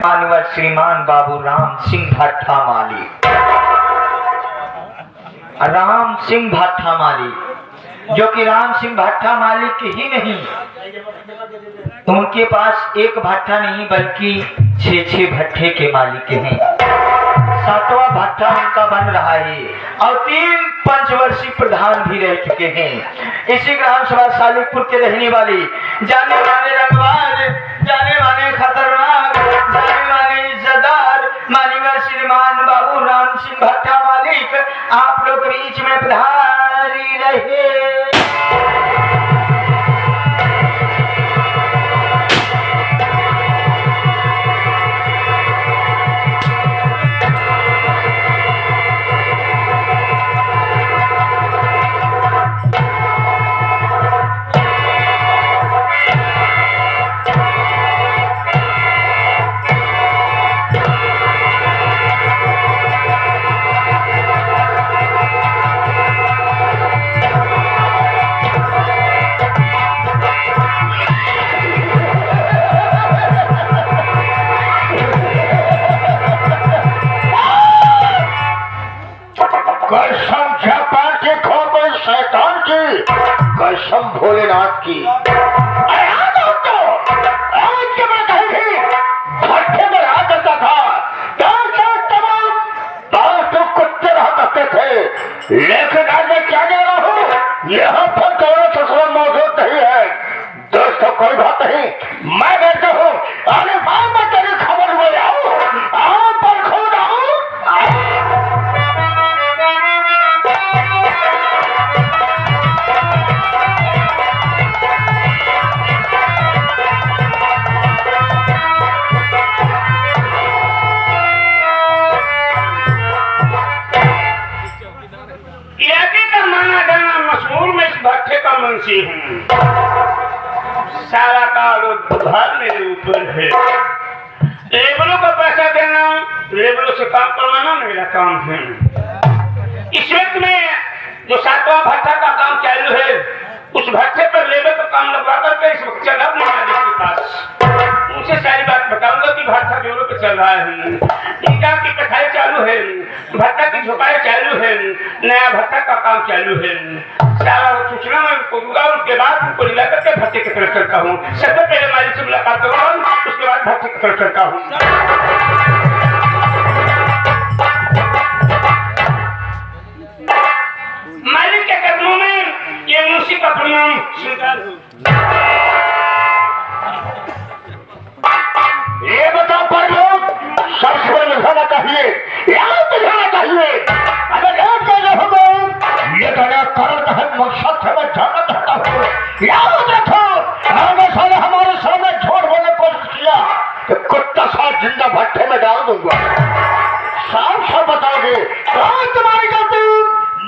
मानवर श्रीमान बाबू राम सिंह भट्टा माली, राम सिंह भट्टा माली, जो कि राम सिंह भट्टा मालिक ही नहीं, उनके पास एक भट्टा नहीं बल्कि 6 भट्टे के मालिक हैं। 7वां भट्टा उनका बन रहा है और 3 पंचवर्षीय प्रधान भी रह चुके हैं। इसी ग्राम सभा सालिकपुर के रहने वाले जाने माने रंगबाज, जाने माने खतरनाक, जाने माने इज्जतदार माननीय श्रीमान बाबू राम सिंह भट्टा मालिक आप लोग के बीच में पधारी रहे। कसम जापान के खोपे शैतान की, कसम भोलेनाथ की। भट्टे में रहा करता था, तमाम कुत्ते रहा करते थे, लेकिन आज मैं क्या कह रहा हूँ, यहाँ पर दोनों ससुर मौजूद नहीं है। दोस्तों कोई बात नहीं, मैं कहता हूँ अरे मैं तेरी खबर में आऊँ, आओ पर खुद आऊँ। भट्टे का मुंशी हूँ, सारा कारोबार मेरे ऊपर है। लेबरों का पैसा देना, लेबरों से काम करवाना मेरा काम है। इस वक्त में जो 7वां भट्टा का काम चालू है, उस भट्टे पर लेबर का काम लगवा करके इस वक्त चल अपने मालिक के पास उनसे सारी बात बताऊंगा कि भट्टा जोरों पे चल रहा है, ईटा की कटाई चालू है, भट्टा की झुकाई चालू है, नया भट्टा का काम चालू है। सारा सूचना मैं उनको दूंगा, उसके बाद उनको लिला करके भट्टे की तरफ चलता हूँ। सबसे पहले मालिक से मुलाकात करूँगा, उसके बाद भट्टे की तरफ चलता हूँ। मालिक के कदमों में ये मुंशी का प्रणाम स्वीकार हो। ये बताओ प्रभु, सबसे बड़े बुझाना चाहिए, याद बुझाना चाहिए। अगर याद कर रहे हो ये कहना कारण है, मकसद है, मैं जानना चाहता हूँ। याद रखो, आगे साले हमारे सामने झूठ बोलने की कोशिश किया तो कुत्ता साथ जिंदा भट्टे में डाल दूंगा। साफ साफ बताओगे कहाँ तुम्हारी गलती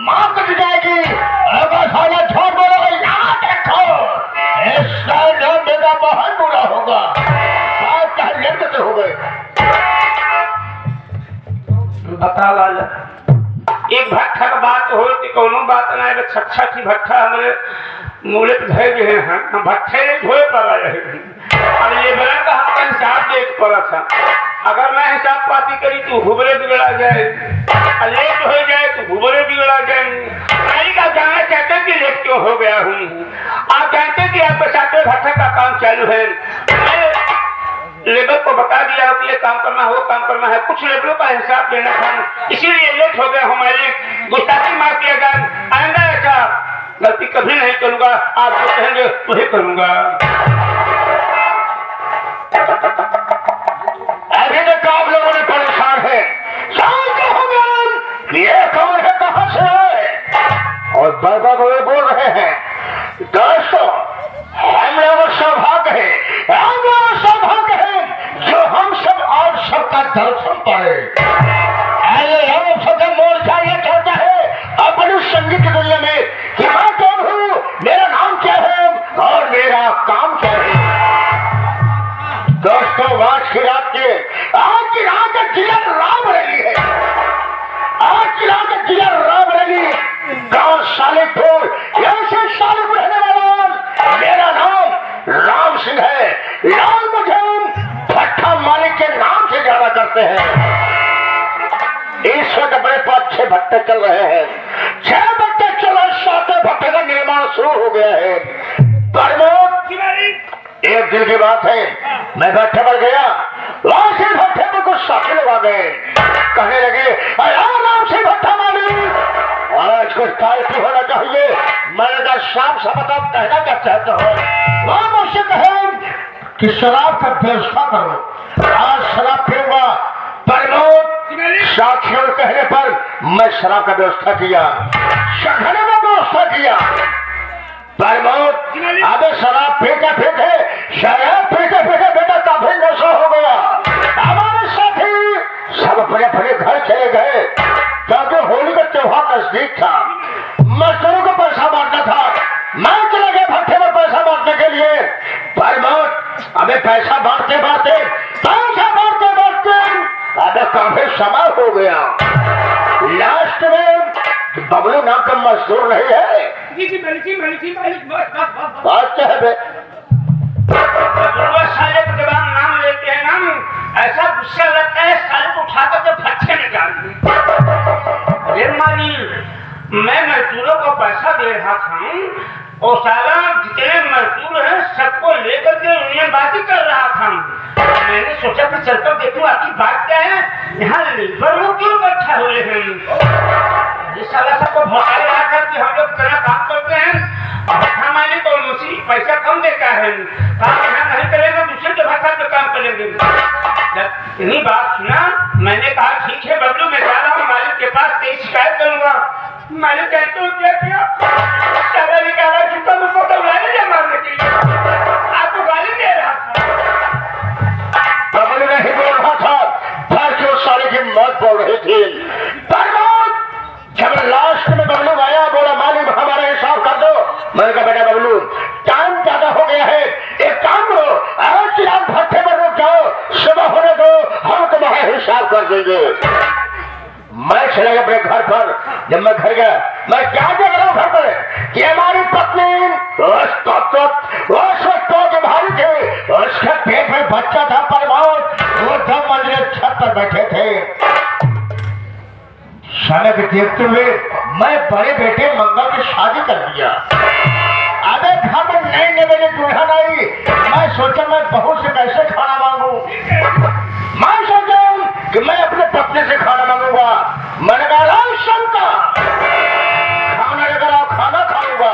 माफ कर जाएगी। अगर साला झूठ बोलोगे, याद रखो इसका नाम मेरा बहुत बुरा होगा। हो गए बता वाला एक भट्टा का बात हो कि कोनो बात ना है, छच्छा की भट्टा हमारे मूले पे धर गए हैं, हम भट्टे नहीं धोए पड़ा रहे। अब ये बना का हमका हिसाब देख पड़ा था, अगर मैं हिसाब पाती करी तो हुबरे बिगड़ा जाए, लेट हो जाए तो हुबरे बिगड़ा जाए। नहीं का जानना चाहते कि लेट क्यों हो गया हूँ। आप जानते कि आपके साथ भट्टा का काम चालू है, लेबर को बता दिया कि ये काम करना हो, काम करना है, कुछ लेबरों का हिसाब देना था, इसीलिए लेट हो गया हमारी। गुस्ताखी माफ किया जाए, आइंदा ऐसा गलती कभी नहीं करूंगा, आप जो कहेंगे वही करूंगा। अभी तक आप लोगों ने परेशान है, ये कौन है, कहां से है, और बाबा को बोल रहे हैं। दोस्तों हम लोग सौभाग्य है, हम लोग सौभाग्य है जो हम सब और सबका दर्शन पाए। हम सबका मोर्चा ये कहता है अपनी संगीत की दुनिया में कि मैं कौन हूँ, मेरा नाम क्या है और मेरा काम क्या है। दोस्तों आज की रात जिगर राम रही है, आज की रात जिगर राम रही। गाँव सालिकपुर, ऐसे सालिकपुर रहने वाला मेरा नाम राम सिंह है। लाल मुझे भट्टा मालिक के नाम करते हैं। इस वक्त अपने पास 6 भट्टे चल रहे हैं। 6 भट्टे चल रहे, 7वें भट्टे का निर्माण शुरू हो गया है। एक दिन की बात है, मैं भट्टे पर गया, वहां से भट्टे पर कुछ साथी लोग आ गए, कहने लगे आराम से भट्टा मालिक, आज कुछ पार्टी होना चाहिए। मैंने कहा साफ साफ बताओ कहना क्या चाहते हो। वहां मुझसे कहे कि शराब का व्यवस्था करो, आज शराब पीऊंगा। प्रमोद साथियों के कहने पर मैं शराब का व्यवस्था किया, शहर में व्यवस्था किया। प्रमोद अबे शराब पीते पीते, शराब पीते पीते बेटा काफी नशा हो गया। हमारे साथी सब अपने अपने घर चले गए, क्योंकि होली का त्योहार नजदीक था। मजदूरों को पैसा बांटना था, मैं चला गया भट्टे में पैसा बांटने के लिए। प्रमोद अबे पैसा बांटते बांटते अबे काफी समय हो गया। लास्ट में बबलू नाम का मजदूर नहीं है, बात क्या है बे? साले के जवान नाम लेते हैं ना, ऐसा गुस्सा लगता है साले को उठाकर जब भट्टे में डाल दी। अरे माली, मैं मजदूरों को पैसा दे रहा था और साला जितने मजदूर हैं सबको लेकर के यूनियनबाजी कर रहा था। मैंने सोचा कि चलकर देखूं आखिर बात क्या है, यहाँ लेबर लोग क्यों इकट्ठा हुए हैं। ये साला सबको भौकाले आकर कि हम लोग इतना काम करते हैं और हमारे तो मुझे पैसा कम देता है, काम यहाँ नहीं करेंगे दूसरे के भाषा में काम करेंगे। जब इतनी बात सुना मैंने कहा ठीक है बबलू, मैं जा रहा हूँ मालिक के पास, तेरी शिकायत करूंगा। मालिक कहते हो क्या किया, साला निकाला जूता मुझको तो गाली मारने के लिए, आपको गाली दे रहा था। बबलू नहीं बोल रहा था, बल्कि उस साले की मौत बोल रही थी। जब लास्ट में बबलू आया, बोला मालिक हमारा हिसाब कर दो। मैंने कहा बेटा बबलू टाइम ज्यादा हो गया है, एक काम करो आज रात भट्टे में रुक जाओ, सुबह होने दो, हम तुम्हारा हिसाब कर देंगे। मैं चला गया अपने घर पर। जब मैं घर गया, मैं क्या देख रहा हूँ घर पर कि हमारी पत्नी के भाई थे, उसके पेट में बच्चा था परमाउत, वो 2 मंजिले छत पर बैठे थे। समय को देखते हुए मैं बड़े बेटे मंगल की शादी कर दिया। अबे घर में नई मेरी दुल्हन आई, मैं सोचा मैं बहू से कैसे खाना मांगू। मैं सोचा कि मैं अपने पत्नी से खाना मांगूंगा। मैंने कहा शंका खाना लेकर आओ, खाना खाऊंगा।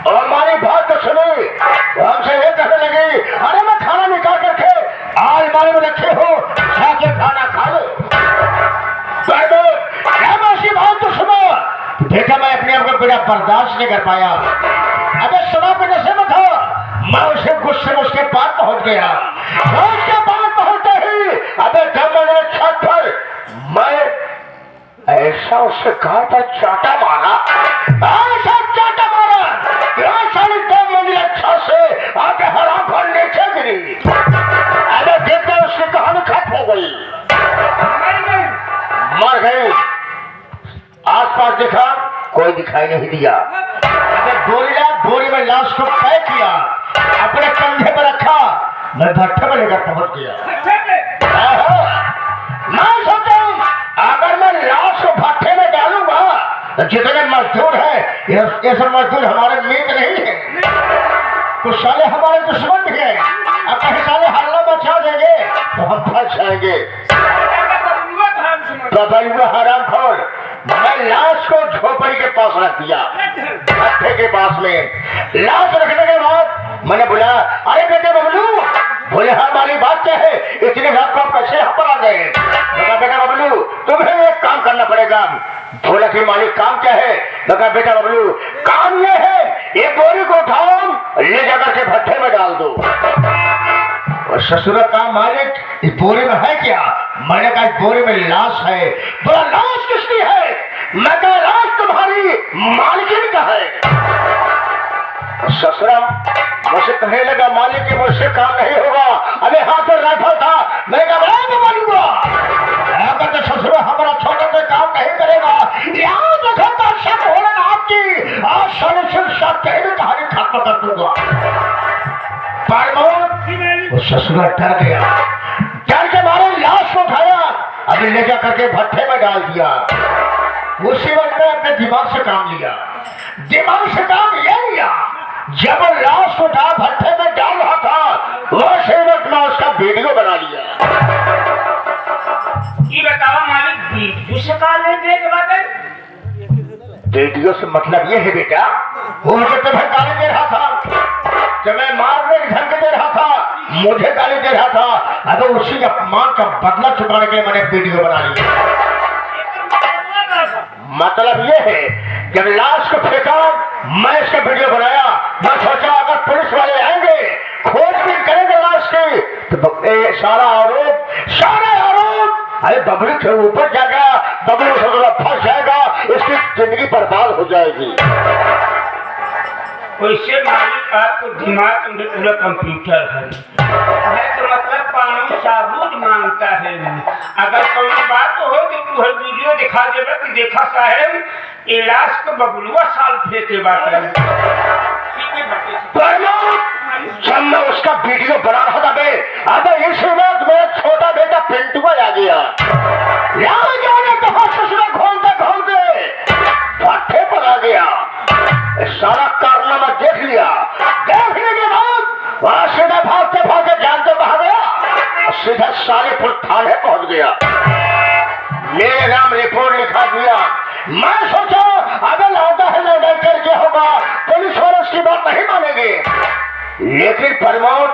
और हमारी बात तो सुनी, हमसे ये कहने लगी अरे मैं खाना निकाल करके अलमारी में रखे हो, जाके खाना खा लो। बात तो सुनो बेटा, मैं अपने आप को बिना बर्दाश्त नहीं कर पाया। अबे शराब के नशे में था, मैं उसे गुस्से में उसके पास पहुंच गया। उसके पास पहुंचते ही अबे जब मैंने छत पर मैं ऐसा उससे कहा था चाटा मारा, ऐसा चाटा मारा, 2 मंजिला छत से आके हराम पर नीचे गिरी। अबे देखते उसकी कहानी खत्म हो गई, मर गई। आसपास देखा, कोई दिखाई नहीं दिया। बोरी में लाश को पैक किया, अपने कंधे पर रखा, मैं भट्टे में लेकर पहुंच गया। मैं सोचा अगर मैं लाश को भट्टे में डालूंगा तो जितने मजदूर हैं ये सब मजदूर हमारे मित्र नहीं है, कुछ साले हमारे दुश्मन भी हैं। अब कहीं साले हल्ला मचा देंगे तो हम फंस जाएंगे। हराम खोर, मैं लाश को झोपड़ी के पास रख दिया, भट्टे के पास में। लाश रखने के बाद मैंने बोला अरे बेटे बबलू, बोले हमारी बात क्या है, इतनी रात को आप कैसे यहाँ पर आ गए। बोला बेटा बबलू तुम्हें एक काम करना पड़ेगा। बोला कि मालिक काम क्या है। बोला बेटा बबलू काम ये है, ये बोरी को उठाओ ले जाकर के भट्टे में डाल दो। और ससुर का मालिक इस बोरी में है क्या। मैंने कहा इस बोरी में लाश है। बोला लाश किसकी है। मैं कहा लाश तुम्हारी मालकिन का है। ससुरा मुझसे कहने लगा मालिक की मुझसे काम नहीं होगा, अरे हाथ में राइफल था। मैं कहा बनूंगा, अगर तो ससुरा हमारा छोटा से काम नहीं करेगा, यहाँ देखा शक हो रहा आपकी, आज सारे सिर्फ शक कहीं कहानी खत्म कर दूंगा। ससुरा डर गया, डर के मारे लाश को उठाया मैंने ले जा करके भट्ठे में डाल दिया। उसी वक्त मैं अपने दिमाग से काम लिया, दिमाग से काम ये लिया, जब वो लाश उठा भट्ठे में डाल रहा था उसी वक्त मैं उसका वीडियो बना लिया। ये बताओ मालिक, वीडियो से कहा लेने के बाद वीडियो से मतलब ये है बेटा, वो मुझे तुम्हें गाली दे रहा था, तुम्हें मारने की धमकी दे रहा था, मुझे गाली दे रहा था। अब उसी अपमान का बदला चुकाने के लिए मैंने वीडियो बना लिया। मतलब ये है जब लाश को फेंका मैं इसका वीडियो बनाया। मैं सोचा अगर पुलिस वाले आएंगे खोजबीन करेंगे लाश की तो सारा आरोप अरे बबलू के ऊपर जाएगा, बबलू से फंस जाएगा, इसकी जिंदगी बर्बाद हो जाएगी। वैसे मालिक आपको दिमाग में पूरा कंप्यूटर है, तो मतलब कानून साबूत मांगता है। अगर कोई बात हो तो तू हर वीडियो दिखा देगा कि देखा साहब इलाज को बबलुआ साल फेंके बात है। जब मैं उसका वीडियो बना रहा था बे, अब इस वक्त मेरा छोटा बेटा पिंटुआ आ गया। ससुरा घूमते भट्ठे पर आ गया। सारा कारनामा देख लिया, देखने के बाद वहां सीधा भागते जानते कहा गया, सीधा सालेपुर थाने पहुंच गया। मेरे नाम रिपोर्ट लिखा दिया। मैं सोचा अगर लौटा है लौटा करके होगा, पुलिस वाले उसकी बात नहीं मानेंगे, लेकिन प्रमोद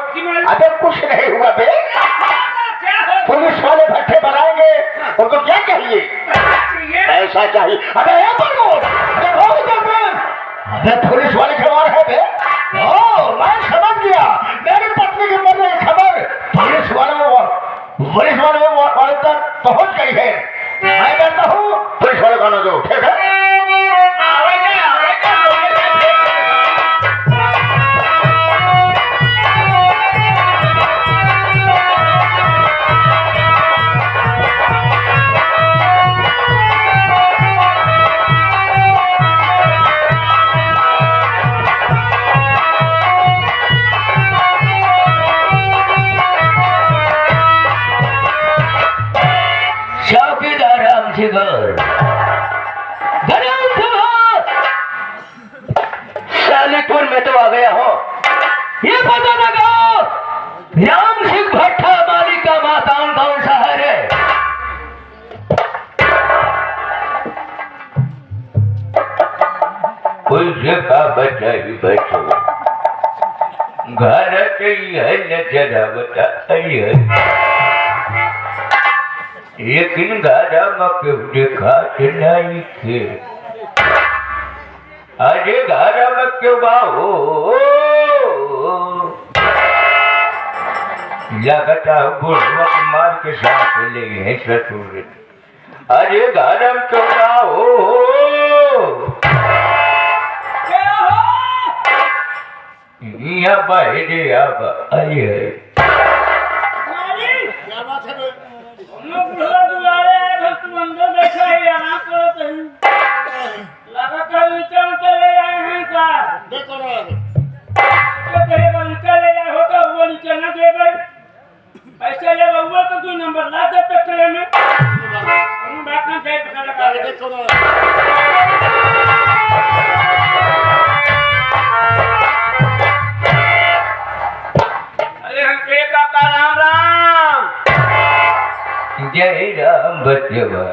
अबे कुछ नहीं हुआ बे। पुलिस वाले भट्ठे बनाएंगे, उनको क्या चाहिए? पैसा चाहिए। अबे प्रमोद, अबे पुलिस वाले खबर है बे। ओ मैं समझ गया, मेरी पत्नी की मरने की खबर पुलिस वाले तक पहुंच गई है। मैं कहता हूँ पुलिस वाले गाना दो, ठीक है? सालीपुर में तो आ गया हो। ये पता लगा राम सिंह भट्टा मालिक का मकान कौन सा है? कोई जगह बचाई बैठो, घर जरा बताइए, लेकिन गाड़ा में देखा नहीं थे। अरे गाड़ा में क्यों बाहो लगता बुढ़वा मार के साथ ले गए ससुर। अरे गाड़ा में क्यों बाहो यहाँ बाहरे अब आइए। पैसे ले बउआ तो तू नंबर ला दे पेट्रोल में हम बात ना जाए पता लगा देखो ना। अरे हम के काका राम राम। जय राम बच्चवा।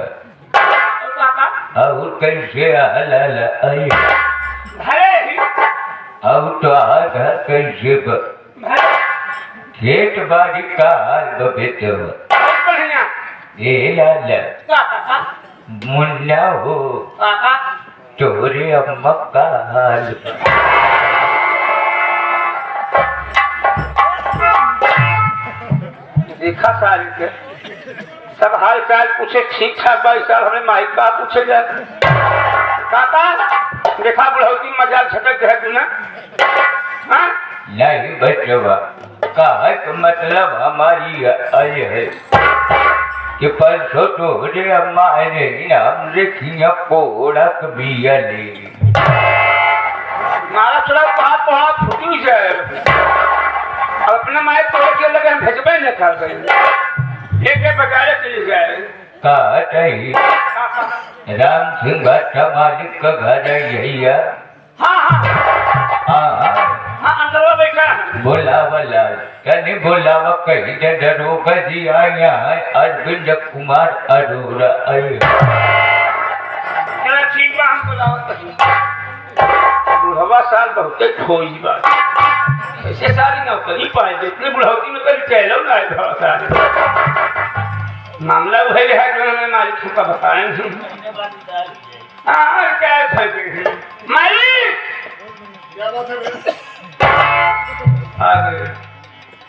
काका अब कैसे हाल आई? भले अब तो आधा कैसे खेत बाड़ी का हाल बेचवा। बढ़िया ए लाला काका मुन्ना हो काका तोरे अम्मा का हाल। देखा साल के सब हाल चाल पूछे ठीक ठाक भाई साहब हमें माइक का पूछे जाए। काका देखा बुढ़ौती मजाक झटक है तू ना? हाँ नहीं बचवा का मतलब हमारी आई है कि परसों तोरे अम्मा ने नाम रेखिया पोड़क बिया ले मारा चला कहा पढ़ा फूटी जाए अपने माइक तोड़ के लगे हम भेजबे न कर गए एक बगाड़े चली जाए। का नहीं राम सिंह भट्टा मालिक का घर है यही है। हाँ हाँ हाँ हाँ अंदर बैठा है। बोलावला कने बोलावा कहीं ने दरोगा जी आया है अरविंद कुमार अरोड़ा आए। चला ठीक बा हम बोलावत बुढ़वा साल बहुत खोई बात ऐसे सारी नौकरी पाए जितने बुढ़ौती में कभी चलो ना थोड़ा सा मामला वही है कि हमें मालिक को बताएं। हाँ क्या है मालिक क्या बात है मेरे? आ गए।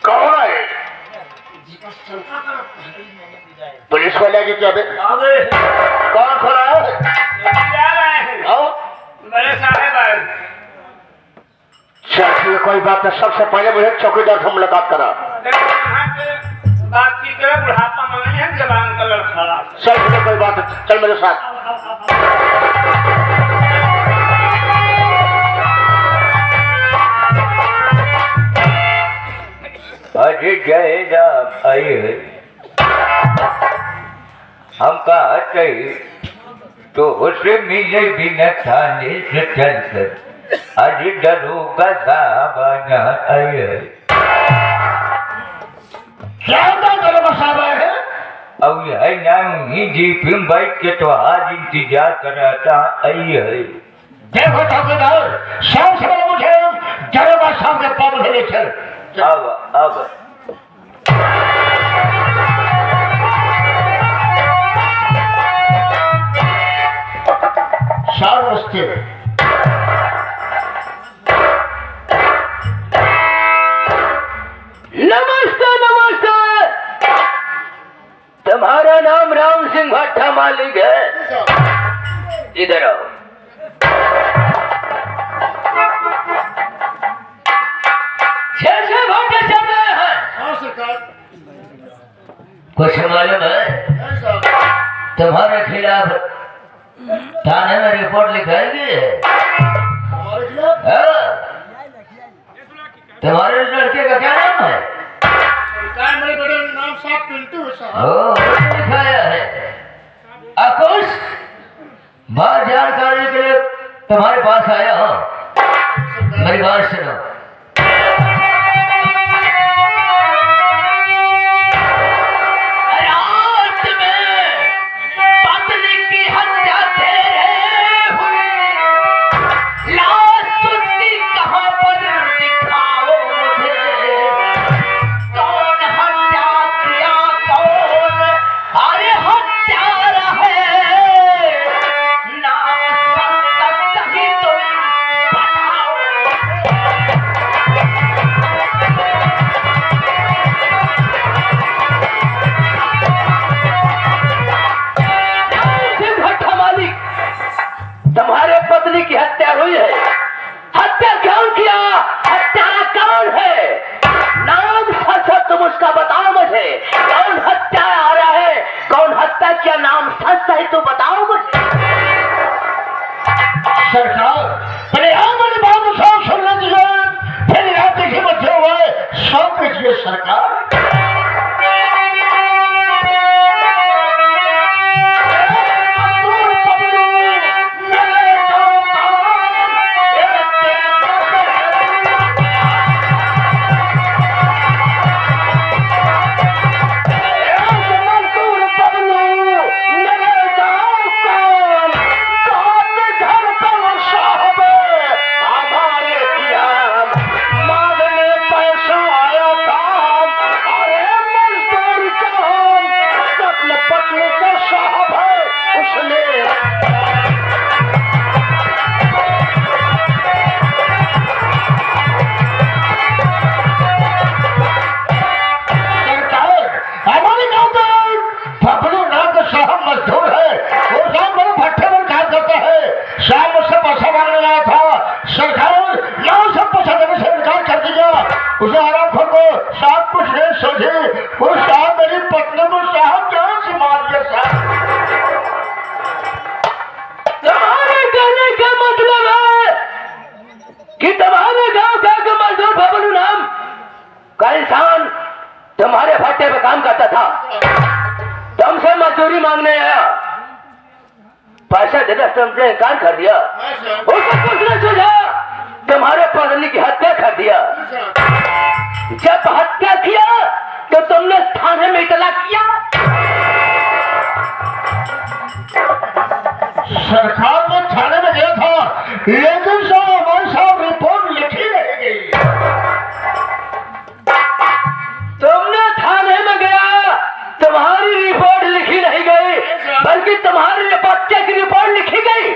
कौन है? पुलिस वाले की क्या बे? कौन खड़ा है? जा रहे हैं आओ। बड़े साहब आए। चलिए कोई बात नहीं, सबसे पहले मुझे चौकीदार से मुलाकात करा। बात की तरह बुढ़ापा में है जवान का लड़खड़ा। चल मुझे कोई बात नहीं, चल मेरे साथ। अरे जय राम आए हम कहा चाहिए तो उसे मिले बिना थाने से चलकर अरे दरोगा साहब आना आए। क्या होता है दरोगा साहब आए हैं? अब यह नाम ही जीप में बैठ के तो आज इंतजार कराता आई है। देखो चौकीदार, शाम से मुझे दरोगा साहब के पास ले चल। अब नमस्ते। नमस्ते नमस्ते। तुम्हारा नाम राम सिंह भट्टा मालिक है? इधर आओ। कुछ मालूम है? तुम्हारे खिलाफ थाने में रिपोर्ट लिखाएगी? तुम्हारे लड़के का क्या नाम है? मेरे बेटे नाम साहब पिंटू है साहब। ओ लिखाया है। कुछ बात जानकारी के लिए तुम्हारे पास आया हूँ। मेरी बात सुनो। तुम्हारे पत्नी की हत्या हुई है। हत्या कौन किया? हत्या कौन है? नाम सच तुम उसका बताओ मुझे। कौन हत्या आ रहा है? कौन हत्या किया? नाम सच है तो बताओ मुझे। सरकार पहले मेरी बात सब सुनने दीजिए, फिर आप किसी बच्चे हुए सब कीजिए सरकार। उसे आराम को साहब कुछ नहीं सोचे। वो साहब मेरी पत्नी को साहब जान से मार दिया साहब। तुम्हारे कहने का मतलब है कि तुम्हारे गांव का एक मजदूर बबलू नाम का इंसान तुम्हारे भट्टे पे काम करता था। तुमसे मजदूरी मांगने आया, पैसा देना तुमने इनकार कर दिया। हाँ सर। उसको कुछ नहीं सूझा, तुम्हारे पत्नी की हत्या कर दिया। सर। जब हत्या किया तो तुमने थाने में इतला किया। सरकार में थाने में गया था, लेकिन साहब हमारे साहब रिपोर्ट लिखी नहीं गई। तुमने थाने में गया, तुम्हारी रिपोर्ट लिखी नहीं गई, बल्कि तुम्हारे बच्चे की रिपोर्ट लिखी गई।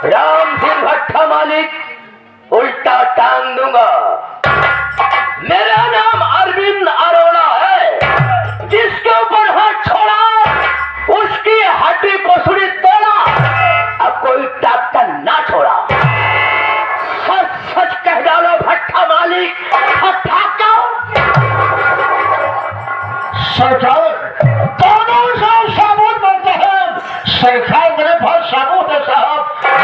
राम सिंह भट्टा मालिक उल्टा टांग दूंगा। मेरा नाम अरविंद अरोड़ा है। जिसके ऊपर हाथ छोड़ा उसकी हड्डी पोसड़ी तोड़ा, अब कोई डॉक्टर ना छोड़ा। सच सच कह डालो भट्टा मालिक, हत्या क्यों? सरकार दोनों साहब सबूत बनते हैं। सरकार मेरे पास सबूत है साहब,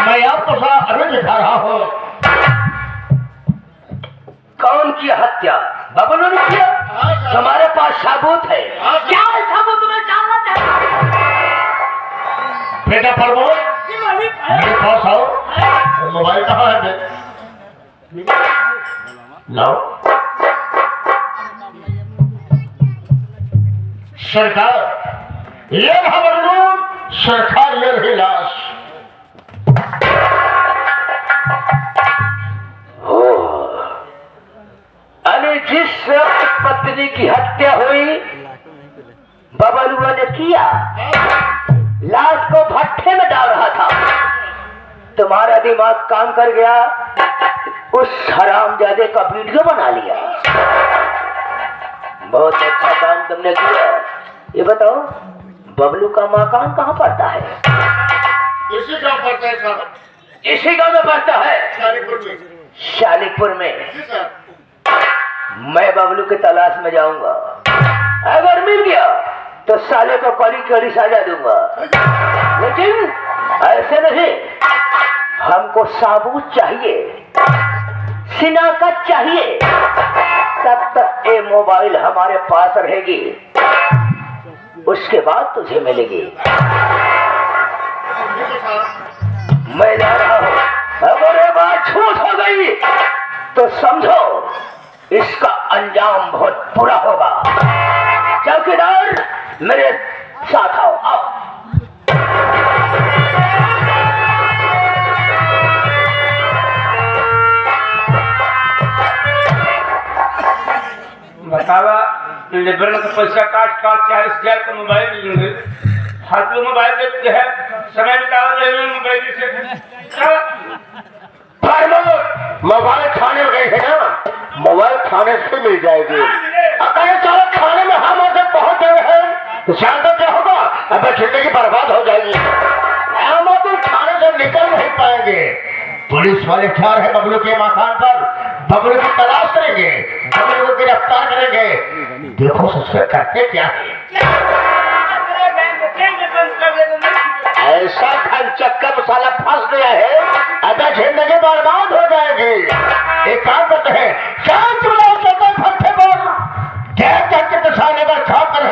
मैं आपको सारा अभी दिखा रहा हूँ। कौन की हत्या? बबलू ने किया? तुम्हारे पास सबूत है? क्या है सबूत? तुम्हें जानना चाहिए। बेटा प्रमोद, जी मालिक। मेरे पास आओ। मोबाइल कहाँ है? लाओ। सरकार ये खबर लो, सरकार ये रही लाश। अरे जिस वक्त पत्नी की हत्या हुई बबलुआ ने किया, लाश को भट्टे में डाल रहा था। तुम्हारा दिमाग काम कर गया, उस हरामजादे का वीडियो बना लिया। बहुत अच्छा काम तुमने किया। ये बताओ बबलू का मकान कहाँ पड़ता है? इसी गाँव पड़ता है साहब। इसी गांव में पड़ता है, शालीपुर में। शालीपुर में। जी सर। मैं बबलू की तलाश में जाऊंगा। अगर मिल गया तो साले को कड़ी कड़ी सजा दूंगा, लेकिन ऐसे नहीं। हमको साबुत चाहिए, शिनाख्त चाहिए। तब तक ये मोबाइल हमारे पास रहेगी, उसके बाद तुझे मिलेगी। मैं जा रहा हूँ। अगर ये बात झूठ हो गई तो समझो इसका अंजाम बहुत बुरा होगा। चौकीदार मेरे साथ आओ। आओ। बतावा लेबर का पैसा काट 40,000 का मोबाइल लेंगे। हाथ में मोबाइल देते हैं, समय बितावा लेंगे मोबाइल से। मोबाइल थाने में गए थे ना, मोबाइल थाने से मिल जाएगी। अगर चलो थाने में हम उसे पहुंच गए हैं तो शायद तो क्या होगा, अब जिंदगी बर्बाद हो जाएगी। हम तो थाने से निकल नहीं पाएंगे। पुलिस वाले जा रहे बबलू के मकान पर, बबलू की तलाश करेंगे, बबलू को गिरफ्तार करेंगे। देखो ससुर करते क्या है। ऐसा धन चक्कर साला फंस गया है, अगर जिंदगी बर्बाद हो जाएगी। एक काम करते हैं, शांत बुलाओ, चलते फट्टे पर देख के साले पर छाप कर